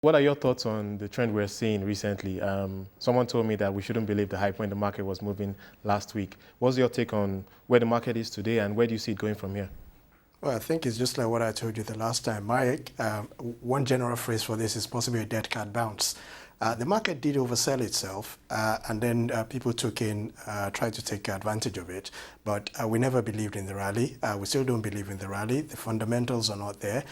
What are your thoughts on the trend we're seeing recently? Someone told me that we shouldn't believe the hype when the market was moving last week. What's your take on where the market is today and where do you see it going from here? Well, I think it's just like what I told you the last time, Mike. One general phrase for this is possibly a dead cat bounce. The market did oversell itself, and then people tried to take advantage of it. But we never believed in the rally. We still don't believe in the rally. The fundamentals are not there.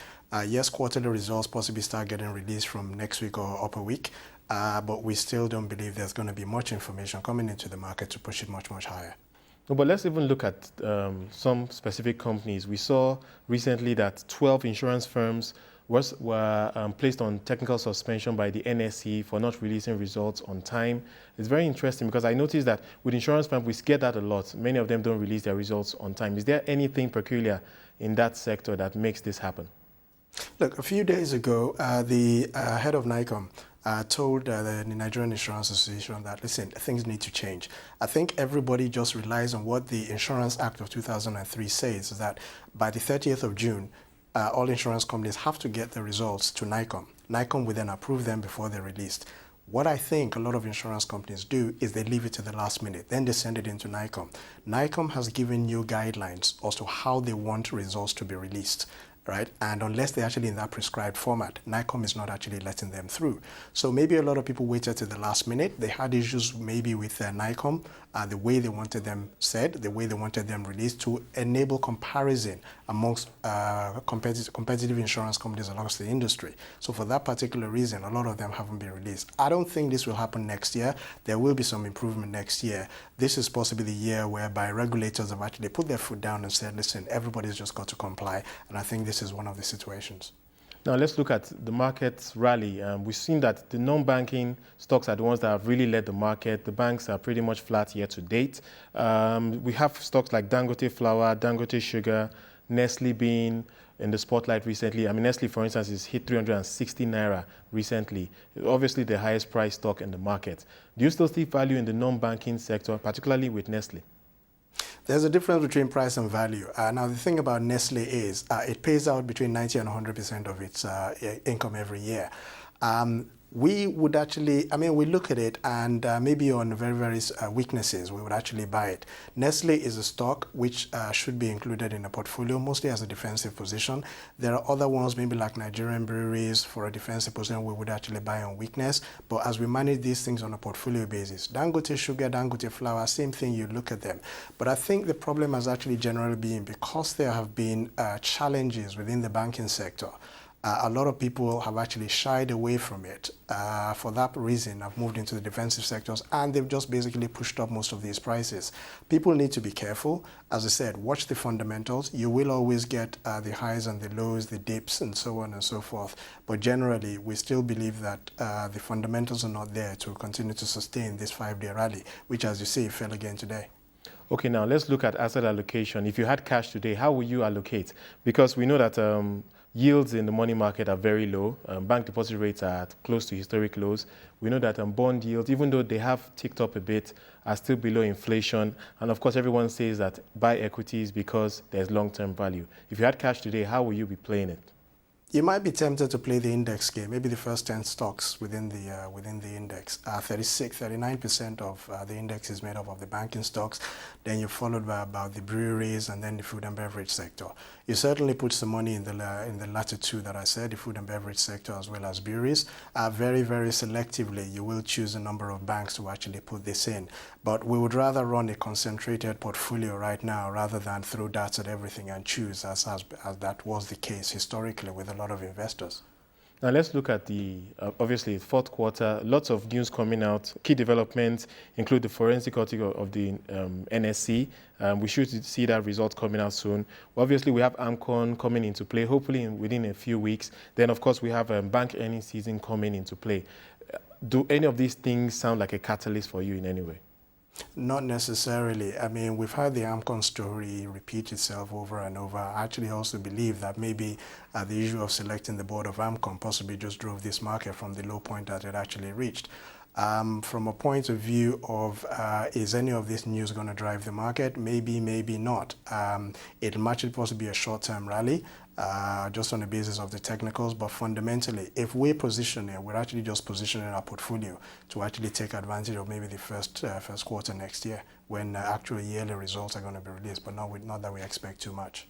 Yes, quarterly results possibly start getting released from next week or upper week, but we still don't believe there's going to be much information coming into the market to push it much, much higher. No, but let's even look at some specific companies. We saw recently that 12 insurance firms were placed on technical suspension by the NSE for not releasing results on time. It's very interesting because I noticed that with insurance firms, we get that a lot. Many of them don't release their results on time. Is there anything peculiar in that sector that makes this happen? Look, a few days ago, the head of NICOM told the Nigerian Insurance Association that, listen, things need to change. I think everybody just relies on what the Insurance Act of 2003 says, that by the 30th of June, all insurance companies have to get the results to NICOM. NICOM will then approve them before they're released. What I think a lot of insurance companies do is they leave it to the last minute, then they send it into NICOM. NICOM has given new guidelines as to how they want results to be released. Right? And unless they're actually in that prescribed format, NICOM is not actually letting them through. So maybe a lot of people waited to the last minute. They had issues maybe with NICOM, the way they wanted them said, the way they wanted them released to enable comparison amongst competitive insurance companies across the industry. So for that particular reason, a lot of them haven't been released. I don't think this will happen next year. There will be some improvement next year. This is possibly the year whereby regulators have actually put their foot down and said, listen, everybody's just got to comply. And I think this is one of the situations. Now let's look at the market's rally. We've seen that the non-banking stocks are the ones that have really led the market. The banks are pretty much flat year to date. We have stocks like Dangote Flour, Dangote Sugar, Nestle being in the spotlight recently. I mean, Nestle, for instance, is hit 360 Naira recently. Obviously the highest price stock in the market. Do you still see value in the non-banking sector, particularly with Nestle? There's a difference between price and value. Now, the thing about Nestle is it pays out between 90 and 100% of its income every year. We would actually, we look at it and maybe on very weaknesses, we would actually buy it. Nestle is a stock which should be included in a portfolio, mostly as a defensive position. There are other ones, maybe like Nigerian breweries, for a defensive position we would actually buy on weakness. But as we manage these things on a portfolio basis, Dangote Sugar, Dangote Flour, same thing, you look at them. But I think the problem has actually generally been because there have been challenges within the banking sector. A lot of people have actually shied away from it. For that reason, I've moved into the defensive sectors, and they've just basically pushed up most of these prices. People need to be careful. As I said, watch the fundamentals. You will always get the highs and the lows, the dips, and so on and so forth. But generally, we still believe that the fundamentals are not there to continue to sustain this 5-day rally, which, as you see, fell again today. Okay, now let's look at asset allocation. If you had cash today, how will you allocate? Because we know that yields in the money market are very low. Bank deposit rates are close to historic lows. We know that bond yields, even though they have ticked up a bit, are still below inflation. And of course, everyone says that buy equities because there's long-term value. If you had cash today, how will you be playing it? You might be tempted to play the index game, maybe the first 10 stocks within the index. 39% of the index is made up of the banking stocks. Then you're followed by about the breweries and then the food and beverage sector. You certainly put some money in the latter two that I said, the food and beverage sector as well as breweries. Very selectively, you will choose a number of banks to actually put this in. But we would rather run a concentrated portfolio right now rather than throw darts at everything and choose as that was the case historically with a lot of investors. Now let's look at the, obviously, fourth quarter. Lots of news coming out. Key developments include the forensic audit of the NSC. We should see that result coming out soon. Obviously, we have AMCON coming into play, hopefully within a few weeks. Then, of course, we have bank earnings season coming into play. Do any of these things sound like a catalyst for you in any way? Not necessarily. We've had the AMCON story repeat itself over and over. I actually also believe that maybe the issue of selecting the board of AMCON possibly just drove this market from the low point that it actually reached. From a point of view of is any of this news going to drive the market? Maybe, maybe not. It might possibly be a short-term rally, just on the basis of the technicals, but fundamentally, if we're positioning, we're actually just positioning our portfolio to actually take advantage of maybe the first quarter next year when actual yearly results are going to be released, but not that we expect too much.